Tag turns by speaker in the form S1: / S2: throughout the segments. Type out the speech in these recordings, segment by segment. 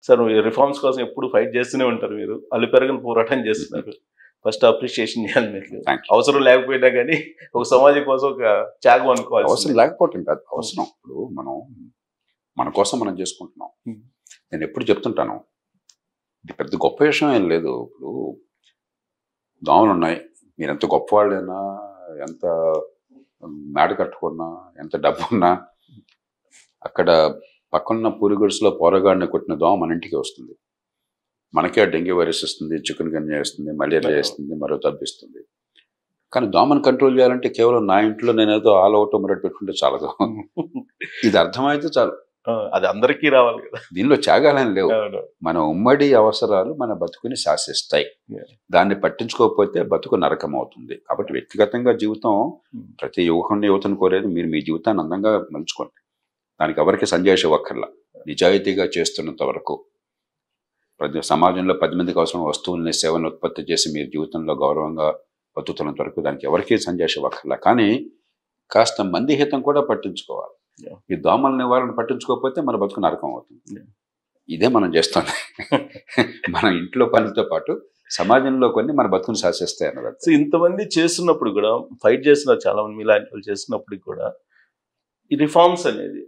S1: Sir reforms కోసం ఎప్పుడు fight చేస్తూనే ఉంటారు మీరు, అలుపెరగని పోరాటం చేస్తున్నారు. ఫస్ట్ అప్రిషియేషన్ చేయాలి మీకు. అవసరం లేకపోయినా కానీ ఒక సమాజం కోసం ఒక త్యాగం అనుకోవాలి.
S2: అవసరం లేకపోవటం కాదు, అవసరం. ఇప్పుడు మన కోసం మనం చేసుకుంటున్నాం. నేను ఎప్పుడు చెప్తుంటాను, ఇది పెద్ద గొప్ప విషయం ఏం లేదు. ఇప్పుడు దోమలు ఉన్నాయి, మీరు ఎంత గొప్పవాళ్ళైనా, ఎంత మేడ కట్టుకున్నా, ఎంత డబ్బు ఉన్నా, అక్కడ పక్కన పూరిగుడిసెలో పోరగాడిని కొట్టిన దోమ మన ఇంటికి వస్తుంది. మనకే డెంగ్యూ వైరస్ వస్తుంది, చికెన్ గన్యా వేస్తుంది, మలేరియా వేస్తుంది, మరో తప్పిస్తుంది. కానీ దోమను కంట్రోల్ చేయాలంటే కేవలం నా ఇంట్లో నేనేదో ఆల్ అవుట్ మరొకటి పెట్టుకుంటే చాలదు. ఇది అర్థమైతే చాలు.
S1: అది అందరికీ రావాలి కదా.
S2: దీనిలో త్యాగాలని లేవు. మన ఉమ్మడి అవసరాలు మన బతుకుని శాసిస్తాయి. దాన్ని పట్టించుకోకపోతే బతుకు నరకం అవుతుంది. కాబట్టి వ్యక్తిగతంగా జీవితం ప్రతి యువతను కోరేది మీరు మీ జీవితాన్ని అందంగా మలుచుకోండి. దానికి ఎవరికి సంజాయిషి ఇవ్వక్కర్లా. నిజాయితీగా చేస్తున్నంత వరకు సమాజంలో 10 మందికి అవసరం వస్తువుల్ని, సేవలను ఉత్పత్తి చేసి మీరు జీవితంలో గౌరవంగా బతుకుతున్నంత వరకు దానికి ఎవరికి సంజాయిషి ఇవ్వక్కర్లా. కానీ కాస్త మంది హితం కూడా పట్టించుకోవాలి. ఈ దోమల నివారణ పట్టించుకోకపోతే మన బతుకు నరకం అవుతుంది. ఇదే మనం చేస్తుంది. మన ఇంట్లో పనులతో పాటు సమాజంలో కొన్ని మన బతుకుని శాసిస్తాయి అన్నది.
S1: సో ఇంతమంది చేస్తున్నప్పుడు కూడా, ఫైట్ చేస్తున్నారు చాలా మంది ఇలాంటి వాళ్ళు చేస్తున్నప్పుడు కూడా, ఈ రిఫార్మ్స్ అనేది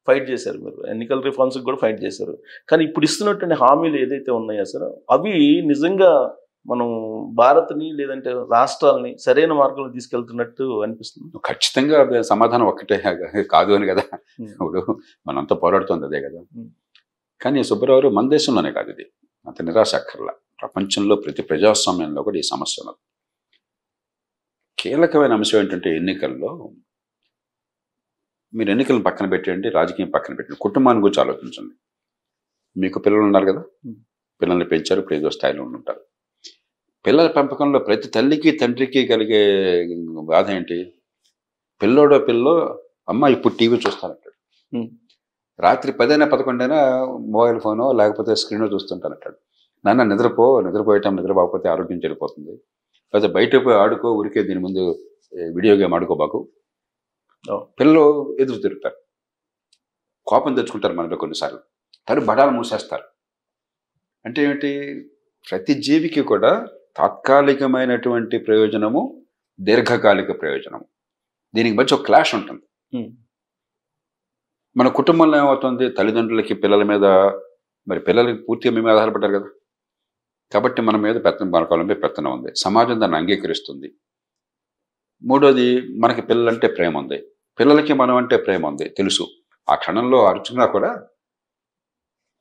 S1: ఫైట్ చేశారు మీరు, ఎన్నికల రిఫార్మ్స్ కూడా ఫైట్ చేశారు. కానీ ఇప్పుడు ఇస్తున్నటువంటి హామీలు ఏదైతే ఉన్నాయో సార్, అవి నిజంగా మనం భారత్ని లేదంటే రాష్ట్రాలని సరైన మార్గంలో తీసుకెళ్తున్నట్టు అనిపిస్తుంది?
S2: ఖచ్చితంగా సమాధానం ఒక్కటే కాదు అని కదా. ఇప్పుడు మనంతా పోరాడుతుంది అదే కదా. కానీ సుబ్బారావు మన దేశంలోనే కాదు, ఇది అంత నిరాశ అక్కర్లా. ప్రపంచంలో ప్రతి ప్రజాస్వామ్యంలో కూడా ఈ సమస్య ఉన్నది. కీలకమైన అంశం ఏంటంటే ఎన్నికల్లో మీరు ఎన్నికలను పక్కన పెట్టండి, రాజకీయం పక్కన పెట్టండి, కుటుంబాన్ని గురించి ఆలోచించండి. మీకు పిల్లలు ఉన్నారు కదా, పిల్లల్ని పెంచారు, ఇప్పుడు ఏదో స్థాయిలో ఉంటారు. పిల్లల పెంపకంలో ప్రతి తల్లికి తండ్రికి కలిగే బాధ ఏంటి? పిల్లోడో పిల్లో అమ్మ ఇప్పుడు టీవీ చూస్తానంటాడు, రాత్రి 10 అయినా 11 అయినా మొబైల్ ఫోనో లేకపోతే స్క్రీనో చూస్తుంటానంటాడు. నాన్న నిద్రపోయటం, నిద్రపోకపోతే ఆరోగ్యం చెడిపోతుంది, లేకపోతే బయట పోయి ఆడుకో, ఊరికే దీని ముందు వీడియో గేమ్ ఆడుకోబాకు. పిల్లలు ఎదురు తిరుగుతారు, కోపం తెచ్చుకుంటారు మనలో కొన్నిసార్లు, బడాలు మూసేస్తారు. అంటే ఏమిటి? ప్రతి జీవికి కూడా తాత్కాలికమైనటువంటి ప్రయోజనము, దీర్ఘకాలిక ప్రయోజనము, దీనికి మధ్య ఒక క్లాష్ ఉంటుంది. మన కుటుంబంలో ఏమవుతుంది? తల్లిదండ్రులకి పిల్లల మీద, మరి పిల్లలకి పూర్తిగా మేము ఆధారపడ్డారు కదా, కాబట్టి మన మీద మన కాలం మీద పెత్తనం ఉంది. సమాజం దాన్ని అంగీకరిస్తుంది. మూడోది, మనకి పిల్లలంటే ప్రేమ ఉంది, పిల్లలకి మనం అంటే ప్రేమ ఉంది, తెలుసు. ఆ క్షణంలో అరుచుకున్నా కూడా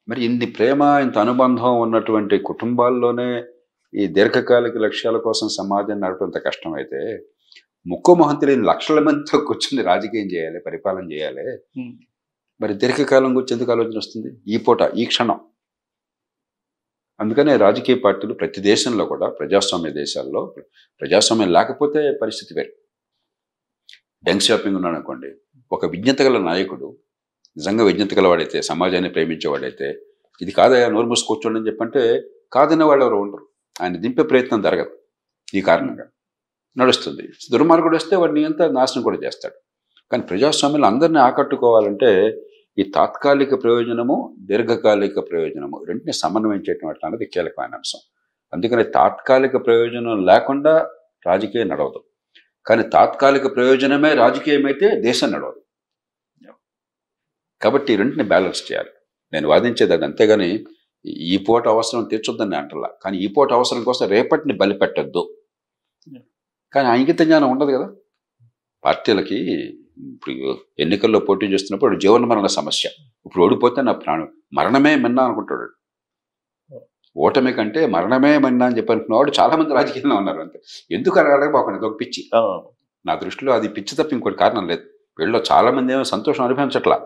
S2: మరి ఇన్ని ప్రేమ, ఇంత అనుబంధం ఉన్నటువంటి కుటుంబాల్లోనే ఈ దీర్ఘకాలిక లక్ష్యాల కోసం సమాజాన్ని నడపడంత కష్టమైతే, ముక్కు మొహం తెలియని లక్షల మందితో కూర్చుని రాజకీయం చేయాలి, పరిపాలన చేయాలి, మరి దీర్ఘకాలం గురించి ఎందుకు ఆలోచన వస్తుంది? ఈ పూట, ఈ క్షణం. అందుకనే రాజకీయ పార్టీలు ప్రతి దేశంలో కూడా, ప్రజాస్వామ్య దేశాల్లో, ప్రజాస్వామ్యం లేకపోతే పరిస్థితి వేరు. డెంగ్ షాపింగ్ ఉన్నాడు అనుకోండి, ఒక విజ్ఞత గల నాయకుడు, నిజంగా విజ్ఞత గలవాడైతే, సమాజాన్ని ప్రేమించేవాడైతే, ఇది కాదయా నోరు మూసి కూర్చోండి అని చెప్పంటే కాదనే వాళ్ళు ఎవరు ఉండరు. ఆయన దింపే ప్రయత్నం జరగదు. ఈ కారణంగా నడుస్తుంది. దుర్మార్గుడు వస్తే వాడిని అంతా నాశనం కూడా చేస్తాడు. కానీ ప్రజాస్వామ్యంలో అందరినీ ఆకట్టుకోవాలంటే ఈ తాత్కాలిక ప్రయోజనము, దీర్ఘకాలిక ప్రయోజనము రెంటిని సమన్వయం చేయటం అన్నది కీలకమైన అంశం. అందుకని తాత్కాలిక ప్రయోజనం లేకుండా రాజకీయం నడవదు, కానీ తాత్కాలిక ప్రయోజనమే రాజకీయం అయితే దేశం నడవదు. కాబట్టి రెంటిని బ్యాలెన్స్ చేయాలి. నేను వాదించేది అది. అంతేగాని ఈ పూట అవసరం తీర్చొద్దని అంటలా, కానీ ఈ పూట అవసరం కోసం రేపటిని బలిపెట్టద్దు. కానీ ఆ ఇంగిత జ్ఞానం ఉండదు కదా పార్టీలకి. ఇప్పుడు ఎన్నికల్లో పోటీ చేస్తున్నప్పుడు జీవన మరణ సమస్య. ఇప్పుడు ఓడిపోతే నా ప్రాణం, మరణమే మిన్నా అనుకుంటాడు. ఓటమి కంటే మరణమే మిన్నా అని చెప్పి అనుకున్నవాడు చాలా మంది రాజకీయంలో ఉన్నారు. అంతే. ఎందుకు అడగబాకండి, అదొక పిచ్చి. నా దృష్టిలో అది పిచ్చి తప్ప ఇంకోటి కారణం లేదు. వీళ్ళలో చాలా మంది ఏమో సంతోషం అనిపించట్లా,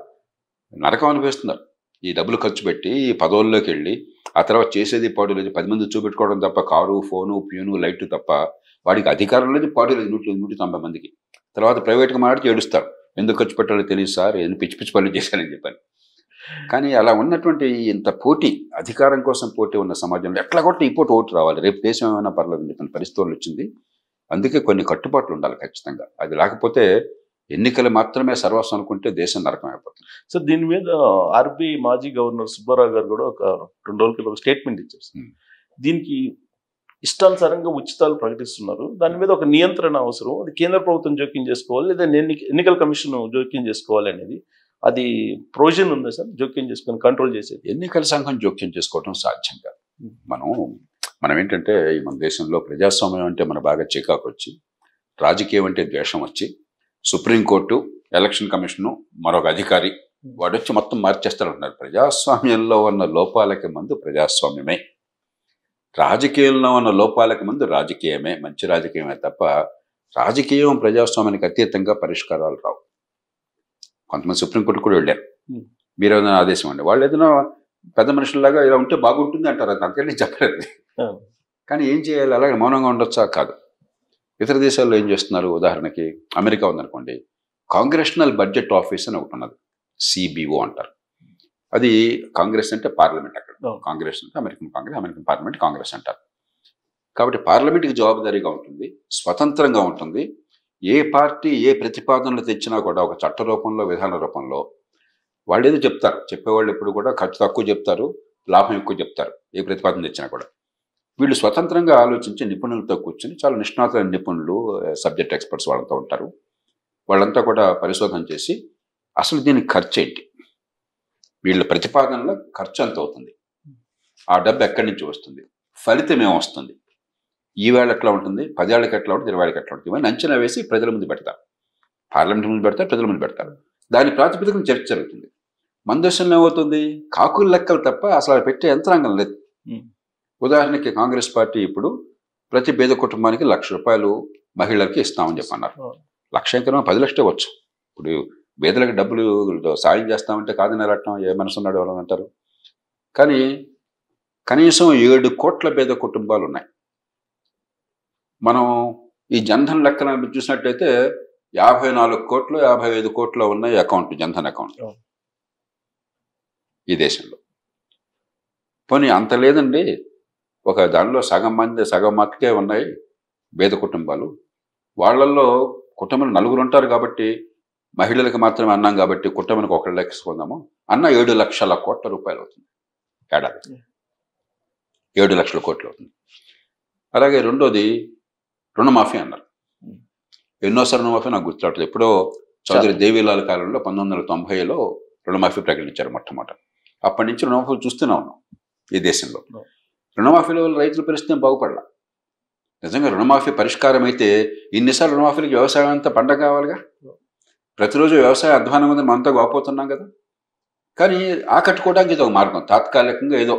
S2: నరకం అనిపిస్తున్నారు. ఈ డబ్బులు ఖర్చు పెట్టి ఈ పదవుల్లోకి వెళ్ళి ఆ తర్వాత చేసేది పాడు లేదు, 10 మంది చూపెట్టుకోవడం తప్ప, కారు, ఫోను, ప్యూను, లైటు తప్ప వాడికి అధికారం లేదు, పాడు లేదు. 190 మందికి తర్వాత ప్రైవేట్గా మాట్లాడితే ఏడుస్తారు, ఎందుకు ఖర్చు పెట్టాలో తెలియదు సార్, ఎందుకు పిచ్చి పిచ్చి పనులు చేశానని చెప్పాను. కానీ అలా ఉన్నటువంటి ఇంత పోటీ, అధికారం కోసం పోటీ ఉన్న సమాజంలో ఎట్లా కొట్టి ఈ పూట ఓటు రావాలి, రేపు దేశం ఏమైనా పర్లేదు చెప్పిన పరిస్థితులు వచ్చింది. అందుకే కొన్ని కట్టుబాట్లు ఉండాలి ఖచ్చితంగా. అది లేకపోతే ఎన్నికలు మాత్రమే సర్వస్వం అనుకుంటే దేశం నరకం అయిపోతుంది.
S1: సో దీని మీద ఆర్బీఐ మాజీ గవర్నర్ సుబ్బారావు గారు కూడా ఒక 2 రోజుల క్రితం ఒక స్టేట్మెంట్ ఇచ్చారు. దీనికి ఇష్టానుసారంగా ఉచితాలు ప్రకటిస్తున్నారు, దాని మీద ఒక నియంత్రణ అవసరం, అది కేంద్ర ప్రభుత్వం జోక్యం చేసుకోవాలి లేదా ఎన్నికల కమిషన్ జోక్యం చేసుకోవాలి అనేది, అది ప్రొవిజన్ ఉందా సార్ జోక్యం చేసుకొని కంట్రోల్ చేసేది?
S2: ఎన్నికల సంఘం జోక్యం చేసుకోవడం సాధ్యం కాదు. మనం ఏంటంటే మన దేశంలో ప్రజాస్వామ్యం అంటే మన బాగా చికాకు వచ్చి, రాజకీయం అంటే ద్వేషం వచ్చి, సుప్రీంకోర్టు, ఎలక్షన్ కమిషను, మరొక అధికారి వాడు వచ్చి మొత్తం మార్చేస్తారంటున్నారు. ప్రజాస్వామ్యంలో ఉన్న లోపాలకి ముందు ప్రజాస్వామ్యమే, రాజకీయంలో ఉన్న లోపాలకి ముందు రాజకీయమే, మంచి రాజకీయమే తప్ప రాజకీయం ప్రజాస్వామ్యానికి అతీతంగా పరిష్కారాలు రావు. కొంతమంది సుప్రీంకోర్టు కూడా వెళ్ళారు, మీరు ఏదైనా ఆదేశం అండి, వాళ్ళు ఏదైనా పెద్ద మనుషుల్లాగా ఇలా ఉంటే బాగుంటుంది అంటారు, అది అంతేనే చెప్పలేదు. కానీ ఏం చేయాలి, అలాగే మౌనంగా ఉండొచ్చా? కాదు. ఇతర దేశాల్లో ఏం చేస్తున్నారు, ఉదాహరణకి అమెరికా ఉందనుకోండి, కాంగ్రెషనల్ బడ్జెట్ ఆఫీస్ అని ఒకటి ఉన్నది, సిబిఓ అంటారు. అది కాంగ్రెస్ అంటే పార్లమెంట్, అక్కడ కాంగ్రెస్ అంటే American Congress, American parliament Congress అంటారు. కాబట్టి పార్లమెంట్కి జవాబుదారీగా ఉంటుంది, స్వతంత్రంగా ఉంటుంది. ఏ పార్టీ ఏ ప్రతిపాదనలు తెచ్చినా కూడా ఒక చట్ట రూపంలో, విధాన రూపంలో వాళ్ళు ఏదో చెప్తారు. చెప్పేవాళ్ళు ఎప్పుడు కూడా ఖర్చు తక్కువ చెప్తారు, లాభం ఎక్కువ చెప్తారు. ఏ ప్రతిపాదన తెచ్చినా కూడా వీళ్ళు స్వతంత్రంగా ఆలోచించి నిపుణులతో కూర్చొని, చాలా నిష్ణాతులైన నిపుణులు, సబ్జెక్ట్ ఎక్స్పర్ట్స్ వాళ్ళతో ఉంటారు. వాళ్ళంతా కూడా పరిశోధన చేసి అసలు దీనికి ఖర్చు ఏంటి, వీళ్ళ ప్రతిపాదనలో ఖర్చు ఎంత అవుతుంది, ఆ డబ్బు ఎక్కడి నుంచి వస్తుంది, ఫలితం ఏమొస్తుంది, ఈవేళ ఎట్లా ఉంటుంది, 10 ఏళ్ళకి ఎట్లా ఉంటుంది, 20 ఏళ్ళకి ఎట్లా ఉంటుంది, ఇవన్నీ అంచనా వేసి ప్రజల ముందు పెడతారు. పార్లమెంట్ ముందు పెడతారు, ప్రజల ముందు పెడతారు. దాని ప్రాతిపదికన చర్చ జరుగుతుంది. మన దేశంలో ఏమవుతుంది, కాకులు లెక్కలు తప్ప అసలు పెట్టే యంత్రాంగం లేదు. ఉదాహరణకి కాంగ్రెస్ పార్టీ ఇప్పుడు ప్రతి పేద కుటుంబానికి ₹1,00,000 మహిళలకి ఇస్తామని చెప్పన్నారు. 1,00,000 10 లక్షలే వచ్చు. ఇప్పుడు పేదలకు డబ్బులు సాయం చేస్తామంటే కాదని అడగటం ఏ మనసు ఉన్నాడు ఎవరని అంటారు. కానీ కనీసం 7 కోట్ల పేద కుటుంబాలు ఉన్నాయి. మనం ఈ జన్ధన్ లెక్కన చూసినట్లయితే 54 కోట్లు 55 కోట్లు ఉన్నాయి అకౌంట్, జన్ధన్ అకౌంట్ ఈ దేశంలో. పోనీ అంత లేదండి, ఒక దానిలో సగం మట్టుకే ఉన్నాయి పేద కుటుంబాలు. వాళ్ళల్లో కుటుంబంలో 4 ఉంటారు కాబట్టి మహిళలకు మాత్రమే అన్నాం కాబట్టి కుటుంబానికి 1 లెక్కేసుకుందాము అన్న 7 లక్షల కోట్ల రూపాయలు అవుతుంది ఏడాది. 7 లక్షల కోట్లు అవుతుంది. అలాగే రెండోది రుణమాఫీ అన్నారు. ఎన్నోసారి రుణమాఫీ నాకు గుర్తురావట్లేదు. ఎప్పుడో చౌదరి దేవీలాల్ కాలంలో 1990లో రుణమాఫీ ప్రకటించారు మొట్టమొదట. అప్పటి నుంచి రుణమాఫీలు చూస్తూనే ఉన్నాం ఈ దేశంలో. రుణమాఫీల వల్ల రైతుల పరిస్థితి బాగుపడాల. నిజంగా రుణమాఫీ పరిష్కారం అయితే ఇన్నిసార్లు రుణమాఫీలకి వ్యవసాయం అంతా పండగ కావాలిగా. ప్రతిరోజు వ్యవసాయ అధ్వానం మీద మనతో గోపోతున్నాం కదా. కానీ ఆకట్టుకోవడానికి ఇది ఒక మార్గం, తాత్కాలికంగా ఏదో.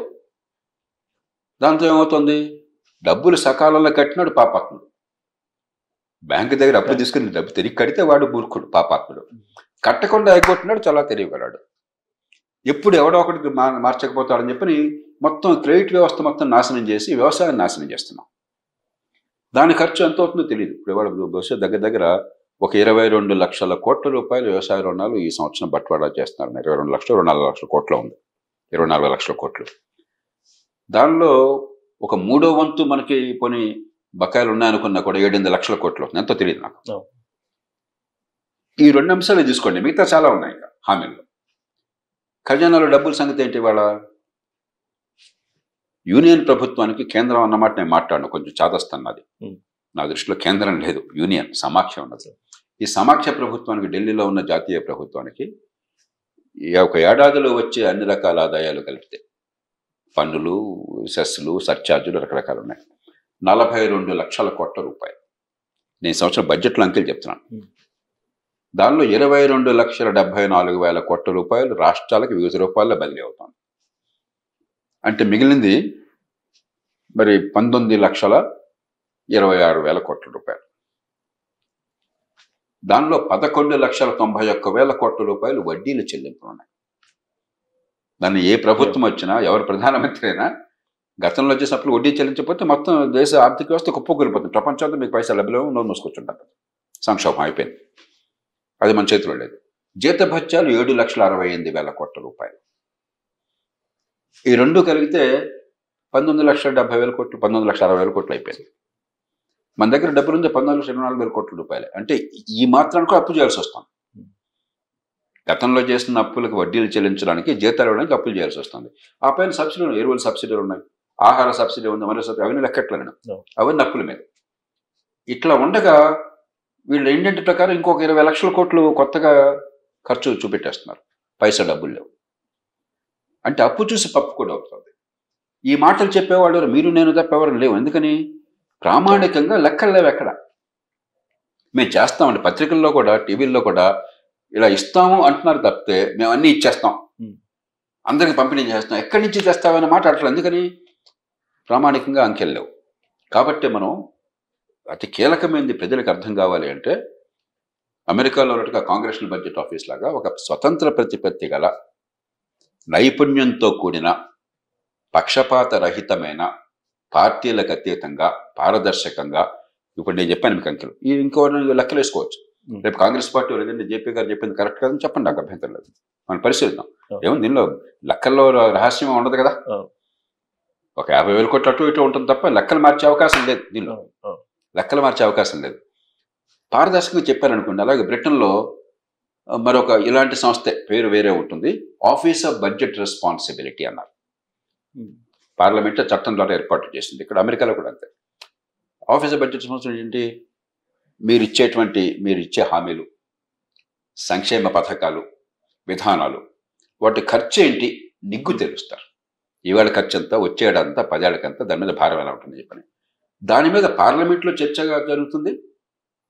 S2: దాంతో ఏమవుతుంది, డబ్బులు సకాలంలో కట్టినాడు పాపాత్ముడు. బ్యాంకు దగ్గర అప్పు తీసుకుని డబ్బు తిరిగి కడితే వాడు మూర్ఖుడు, పాపాత్ముడు. కట్టకుండా ఎగ్గొట్టినాడు చాలా తెలియగలడు. ఎప్పుడు ఎవడో ఒకటికి మార్చకపోతాడని చెప్పని మొత్తం క్రెడిట్ వ్యవస్థ మొత్తం నాశనం చేసి వ్యవసాయాన్ని నాశనం చేస్తున్నాం. దాని ఖర్చు ఎంత అవుతుందో తెలియదు. ఇప్పుడు వాడు బహుశా దగ్గర ఒక 22 లక్షల కోట్ల రూపాయలు వ్యవసాయ రుణాలు ఈ సంవత్సరం బట్వాడా చేస్తున్నారు. 22 లక్షలు 24 లక్షల కోట్లు ఉంది, 24 లక్షల కోట్లు. దానిలో ఒక 3వ వంతు మనకి పోనీ బకాయిలు ఉన్నాయనుకున్నా కూడా 7-8 లక్షల కోట్లు అవుతుంది. ఎంతో తెలియదు నాకు. ఈ 2 అంశాలు తీసుకోండి, మిగతా చాలా ఉన్నాయి ఇంకా హామీల్లో. ఖజానాలో డబ్బుల సంగతి ఏంటి? వాళ్ళ యూనియన్ ప్రభుత్వానికి కేంద్రం అన్నమాట నేను మాట్లాడను, కొంచెం చాదస్తన్నది. నా దృష్టిలో కేంద్రం లేదు, యూనియన్ సమాఖ్య ఉన్నది. ఈ సమాఖ్య ప్రభుత్వానికి, ఢిల్లీలో ఉన్న జాతీయ ప్రభుత్వానికి ఒక ఏడాదిలో వచ్చే అన్ని రకాల ఆదాయాలు కలిపితే పన్నులు, సెస్లు, సర్ఛార్జులు రకరకాలు ఉన్నాయి. 42 లక్షల కోట్ల రూపాయలు. నేను సంవత్సరం బడ్జెట్లో అంకెలు చెప్తున్నాను. దానిలో 22,74,000 కోట్ల రూపాయలు రాష్ట్రాలకు వివిధ రూపాయల్లో బదిలీ అవుతుంది. అంటే మిగిలింది మరి 19,26,000 కోట్ల రూపాయలు. దానిలో 11,91,000 కోట్ల రూపాయలు వడ్డీలు చెల్లింపులు ఉన్నాయి. దాన్ని ఏ ప్రభుత్వం వచ్చినా, ఎవరు ప్రధానమంత్రి అయినా గతంలో వచ్చేసినప్పుడు వడ్డీ చెల్లించకపోతే మొత్తం దేశ ఆర్థిక వ్యవస్థ కుప్పకూలిపోతుంది. ప్రపంచంలో మీకు పైసలు లభ్యం, నోరు మూసుకొచ్చుంటారు. సంక్షోభం అయిపోయింది. అది మన చేతిలో లేదు. జీతభత్యాలు 7,68,000 కోట్ల రూపాయలు. ఈ రెండు కలిగితే 19,70,000 కోట్లు, 19,60,000 కోట్లు అయిపోయింది. మన దగ్గర డబ్బులు ఉంది 14,24,000 కోట్ల రూపాయలు. అంటే ఈ మాత్రానికి అప్పు చేయాల్సి వస్తుంది. గతంలో చేసిన అప్పులకు వడ్డీలు చెల్లించడానికి, జీతాలు ఇవ్వడానికి అప్పులు చేయాల్సి వస్తుంది. ఆ పైన సబ్సిడీలు, ఎరువుల సబ్సిడీలు ఉన్నాయి, ఆహార సబ్సిడీ ఉంది, మరో సబ్సిడీ, అవన్నీ లెక్కట్లేదు. అవన్నీ అప్పుల మీద. ఇట్లా ఉండగా వీళ్ళు ఇండియన్ ప్రకారం ఇంకొక 20 లక్షల కోట్లు కొత్తగా ఖర్చు చూపెట్టేస్తున్నారు. పైసా డబ్బులు లేవు. అంటే అప్పు చూసి పప్పు కూడా అవుతుంది. ఈ మాటలు చెప్పేవాళ్ళు మీరు నేను తప్పేవారు లేవు. ఎందుకని? ప్రామాణికంగా లెక్కలు లేవు ఎక్కడ. మేము చేస్తామండి, పత్రికల్లో కూడా టీవీల్లో కూడా ఇలా ఇస్తాము అంటున్నారు తప్పితే మేము అన్నీ ఇచ్చేస్తాం, అందరికి పంపిణీ చేస్తాం, ఎక్కడి నుంచి చేస్తామనే మాట అట్లా. ఎందుకని? ప్రామాణికంగా అంకెలు లేవు. కాబట్టి మనం అతి కీలకమైనది ప్రజలకు అర్థం కావాలి అంటే, అమెరికాలో ఉన్నట్టుగా కాంగ్రెషనల్ బడ్జెట్ ఆఫీస్ లాగా ఒక స్వతంత్ర ప్రతిపత్తి గల, నైపుణ్యంతో కూడిన, పక్షపాత రహితమైన, పార్టీలకు అతీతంగా, పారదర్శకంగా, ఇప్పుడు నేను చెప్పాను మీకు అంకెలు, ఈ ఇంకో లెక్కలు వేసుకోవచ్చు. రేపు కాంగ్రెస్ పార్టీ లేదంటే జేపీ గారు చెప్పింది కరెక్ట్ కాదని చెప్పండి, నాకు అభ్యంతరం లేదు, మనం పరిశీలిద్దాం. ఏమో దీనిలో లెక్కల్లో రహస్యం ఉండదు కదా. ఒక 50,000 కోట్లు అటు ఇటు ఉంటుంది తప్ప లెక్కలు మార్చే అవకాశం లేదు. దీనిలో లెక్కలు మార్చే అవకాశం లేదు. పారదర్శకంగా చెప్పారనుకోండి. అలాగే బ్రిటన్లో మరొక ఇలాంటి సంస్థ పేరు వేరే ఉంటుంది, ఆఫీస్ ఆఫ్ బడ్జెట్ రెస్పాన్సిబిలిటీ అన్నారు. పార్లమెంట్ చట్టం ద్వారా ఏర్పాటు చేసింది. ఇక్కడ అమెరికాలో కూడా అంతే. ఆఫీస్ ఆఫ్ బడ్జెట్ రెస్పాన్సిబిలిటీ ఏంటి? మీరు ఇచ్చే హామీలు, సంక్షేమ పథకాలు, విధానాలు, వాటి ఖర్చు ఏంటి నిగ్గు తెలుస్తారు. ఇవాళ ఖర్చు అంతా, వచ్చేడంతా, 10 ఏళ్ళకంతా, దాని మీద భారం ఎలా ఉంటుంది చెప్పని. దాని మీద పార్లమెంట్లో చర్చగా జరుగుతుంది,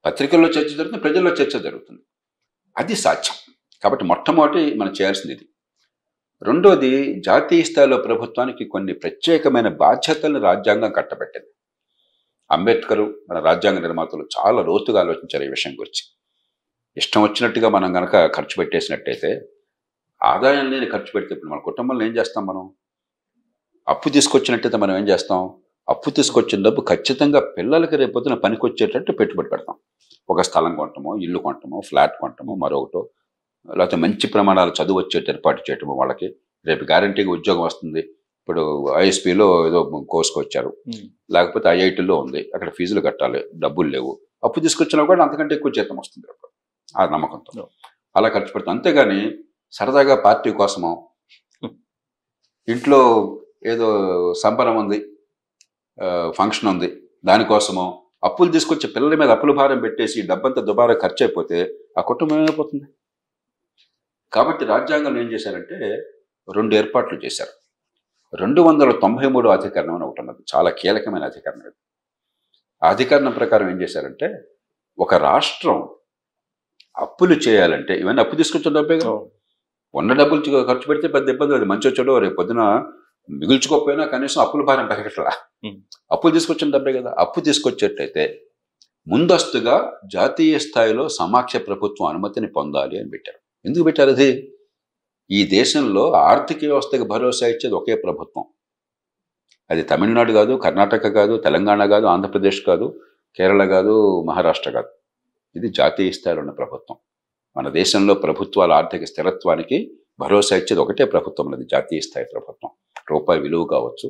S2: పత్రికల్లో చర్చ జరుగుతుంది, ప్రజల్లో చర్చ జరుగుతుంది. అది సాధ్యం. కాబట్టి మొట్టమొదటి మనం చేయాల్సింది ఇది. రెండోది, జాతీయ స్థాయిలో ప్రభుత్వానికి కొన్ని ప్రత్యేకమైన బాధ్యతలను రాజ్యాంగం కట్టబెట్టింది. అంబేద్కర్, మన రాజ్యాంగ నిర్మాతలు చాలా లోతుగా ఆలోచించారు ఈ విషయం గురించి. ఇష్టం వచ్చినట్టుగా మనం కనుక ఖర్చు పెట్టేసినట్టయితే, ఆదాయం లేని ఖర్చు పెడితే ఇప్పుడు మన కుటుంబంలో ఏం చేస్తాం? మనం అప్పు తీసుకొచ్చినట్టయితే మనం ఏం చేస్తాం? అప్పు తీసుకొచ్చిన డబ్బు ఖచ్చితంగా పిల్లలకి రేపొద్దున పనికొచ్చేటట్టు పెట్టుబడి పెడతాం. ఒక స్థలం కొంటామో, ఇల్లు కొంటామో, ఫ్లాట్ కొంటామో, మరొకటో, లేకపోతే మంచి ప్రమాణాలు చదువు వచ్చేట్టు ఏర్పాటు చేయటము. వాళ్ళకి రేపు గ్యారంటీగా ఉద్యోగం వస్తుంది. ఇప్పుడు ఐఎస్పీలో ఏదో కోర్సుకు వచ్చారు, లేకపోతే ఐఐటీలో ఉంది, అక్కడ ఫీజులు కట్టాలి, డబ్బులు లేవు, అప్పు తీసుకొచ్చినా కూడా అంతకంటే ఎక్కువ జీతం వస్తుంది ఆ నమ్మకంతో అలా ఖర్చు పెడతాం. అంతేగాని సరదాగా పార్టీ కోసమో, ఇంట్లో ఏదో సంబరం ఉంది, ఫంక్షన్ ఉంది, దానికోసమో అప్పులు తీసుకొచ్చి పిల్లల మీద అప్పుల భారం పెట్టేసి డబ్బంతా దుబారా ఖర్చు అయిపోతే ఆ కుటుంబం ఏమైపోతుంది? కాబట్టి రాజ్యాంగంలో ఏం చేశారంటే 2 ఏర్పాట్లు చేశారు. 293 అధికరణం అని ఒకటి ఉన్నది, చాలా కీలకమైన అధికరణం. ఆ అధికరణం ప్రకారం ఏం చేశారంటే, ఒక రాష్ట్రం అప్పులు చేయాలంటే, ఇవన్నీ అప్పు తీసుకొచ్చిన డబ్బే కదా, ఉన్న డబ్బులు ఖర్చు పెడితే పెద్ద ఇబ్బంది లేదు. మంచి వచ్చాడో రేపు పొద్దున మిగుల్చుకోకపోయినా కనీసం అప్పుల భారం పెరగట్లా. అప్పులు తీసుకొచ్చిన డబ్బే కదా. అప్పు తీసుకొచ్చేటైతే ముందస్తుగా జాతీయ స్థాయిలో సమాఖ్య ప్రభుత్వం అనుమతిని పొందాలి అని పెట్టారు. ఎందుకు పెట్టారు అది? ఈ దేశంలో ఆర్థిక వ్యవస్థకు భరోసా ఇచ్చేది ఒకే ప్రభుత్వం. అది తమిళనాడు కాదు, కర్ణాటక కాదు, తెలంగాణ కాదు, ఆంధ్రప్రదేశ్ కాదు, కేరళ కాదు, మహారాష్ట్ర కాదు. ఇది జాతీయ స్థాయిలో ఉన్న ప్రభుత్వం. మన దేశంలో ప్రభుత్వాల ఆర్థిక స్థిరత్వానికి భరోసా ఇచ్చేది ఒకటే ప్రభుత్వం, అది జాతీయ స్థాయి ప్రభుత్వం. రూపాయి విలువ కావచ్చు,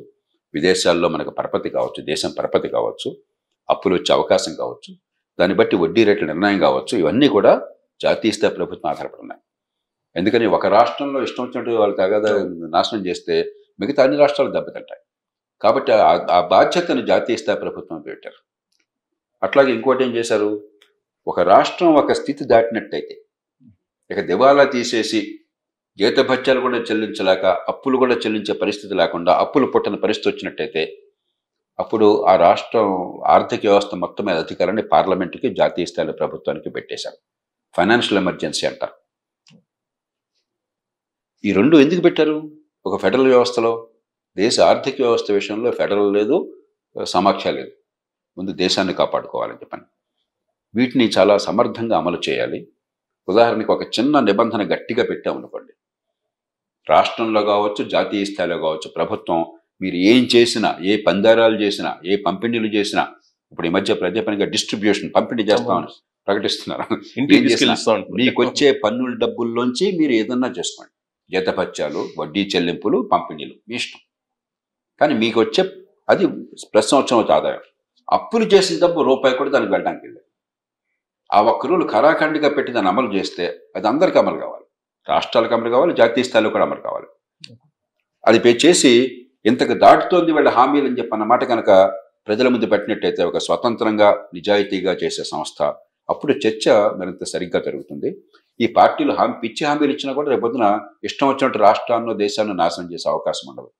S2: విదేశాల్లో మనకు పరపతి కావచ్చు, దేశం పరపతి కావచ్చు, అప్పులు వచ్చే అవకాశం కావచ్చు, దాన్ని బట్టి వడ్డీ రేట్ల నిర్ణయం కావచ్చు, ఇవన్నీ కూడా జాతీయ స్థాయి ప్రభుత్వం ఆధారపడి ఉన్నాయి. ఎందుకని ఒక రాష్ట్రంలో ఇష్టం వచ్చినట్టు వాళ్ళు తగదా నాశనం చేస్తే మిగతా అన్ని రాష్ట్రాలు దెబ్బతింటాయి. కాబట్టి ఆ బాధ్యతను జాతీయ స్థాయి ప్రభుత్వం పెట్టారు. అట్లాగే ఇంకోటి ఏం చేశారు, ఒక రాష్ట్రం ఒక స్థితి దాటినట్టయితే, ఇక దివాలా తీసేసి జీతభత్యాలు కూడా చెల్లించలేక, అప్పులు కూడా చెల్లించే పరిస్థితి లేకుండా అప్పులు పుట్టిన పరిస్థితి వచ్చినట్టయితే, అప్పుడు ఆ రాష్ట్రం ఆర్థిక వ్యవస్థ మొత్తం మీద అధికారాన్ని పార్లమెంటుకి, జాతీయ స్థాయిలో ప్రభుత్వానికి పెట్టేశారు. ఫైనాన్షియల్ ఎమర్జెన్సీ అంటారు. ఈ 2 ఎందుకు పెట్టారు? ఒక ఫెడరల్ వ్యవస్థలో, దేశ ఆర్థిక వ్యవస్థ విషయంలో ఫెడరల్ లేదు, సమాఖ్య లేదు. ముందు దేశాన్ని కాపాడుకోవాలని చెప్పని వీటిని చాలా సమర్థంగా అమలు చేయాలి. ఉదాహరణకి ఒక చిన్న నిబంధన గట్టిగా పెట్టామనుకోండి, రాష్ట్రంలో కావచ్చు, జాతీయ స్థాయిలో కావచ్చు, ప్రభుత్వం మీరు ఏం చేసినా, ఏ పందారాలు చేసినా, ఏ పంపిణీలు చేసినా, ఇప్పుడు ఈ మధ్య ప్రజాపనిగా డిస్ట్రిబ్యూషన్ పంపిణీ చేస్తామని ప్రకటిస్తున్నారు. మీకు వచ్చే పన్నుల డబ్బుల్లోంచి మీరు ఏదన్నా చేసుకోండి, జీతభత్యాలు, వడ్డీ చెల్లింపులు, పంపిణీలు మీ ఇష్టం, కానీ మీకు వచ్చే అది ప్రతి సంవత్సరం వచ్చే ఆదాయం. అప్పులు చేసిన డబ్బు రూపాయి కూడా దానికి వెళ్ళడానికి వెళ్ళదు. ఆ ఒక్క రూల్ ఖరాఖండిగా పెట్టి దాన్ని అమలు చేస్తే అది అందరికీ అమలు కావాలి, రాష్ట్రాలకు అమలు కావాలి, జాతీయ స్థాయిలో కూడా అమలు కావాలి. అది చేసి ఇంతకు దాటుతోంది వీళ్ళ హామీలు అని చెప్పి అన్నమాట కనుక ప్రజల ముందు పెట్టినట్టయితే ఒక స్వతంత్రంగా నిజాయితీగా చేసే సంస్థ, అప్పుడు చర్చ మరింత సరిగ్గా జరుగుతుంది. ఈ పార్టీలు పిచ్చి హామీలు ఇచ్చినా కూడా రేపొద్దున ఇష్టం వచ్చినట్టు రాష్ట్రాలను దేశాన్ని నాశనం చేసే అవకాశం ఉండదు.